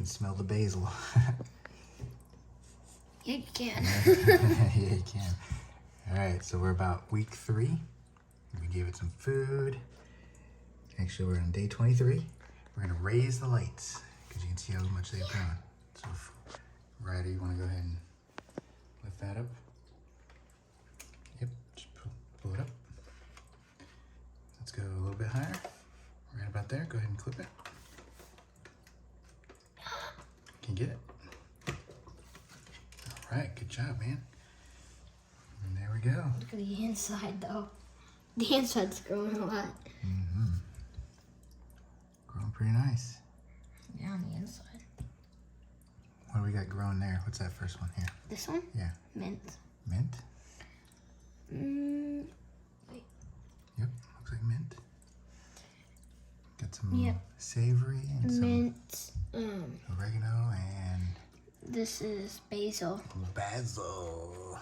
can smell the basil. Yeah, you can. Yeah, you can. All right, so we're about week 3. We gave it some food. Actually, we're on day 23. We're gonna raise the lights because you can see how much they've grown. So, Ryder, you wanna go ahead and lift that up? Yep, just pull it up. Let's go a little bit higher. Right about there, go ahead and clip it. Can you get it? All right, good job, man. And there we go. Look at the inside, though. The inside's growing a lot. Mm-hmm. Growing pretty nice. Yeah, on the inside. What do we got growing there? What's that first one here? This one? Yeah. Mint. Mint? Wait. Yep, looks like mint. Got some Yep. savory and Mint. some oregano and This is basil. basil.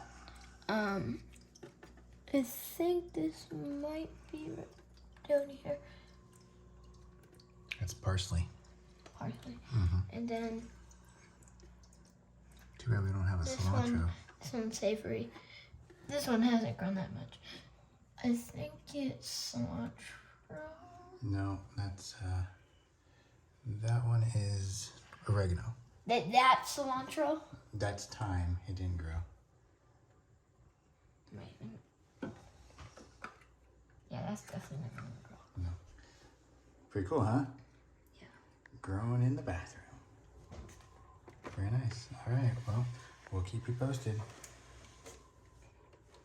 I think this might be down here. That's parsley. Parsley. Mm-hmm. And then Too bad we don't have a this cilantro. this one's savory. This one hasn't grown that much. I think it's cilantro. No, that's that one is oregano. That's cilantro? That's thyme. It didn't grow. Wait. Yeah, that's definitely not gonna grow. No. Pretty cool, huh? Yeah. Growing in the bathroom. Very nice. All right. Well, we'll keep you posted.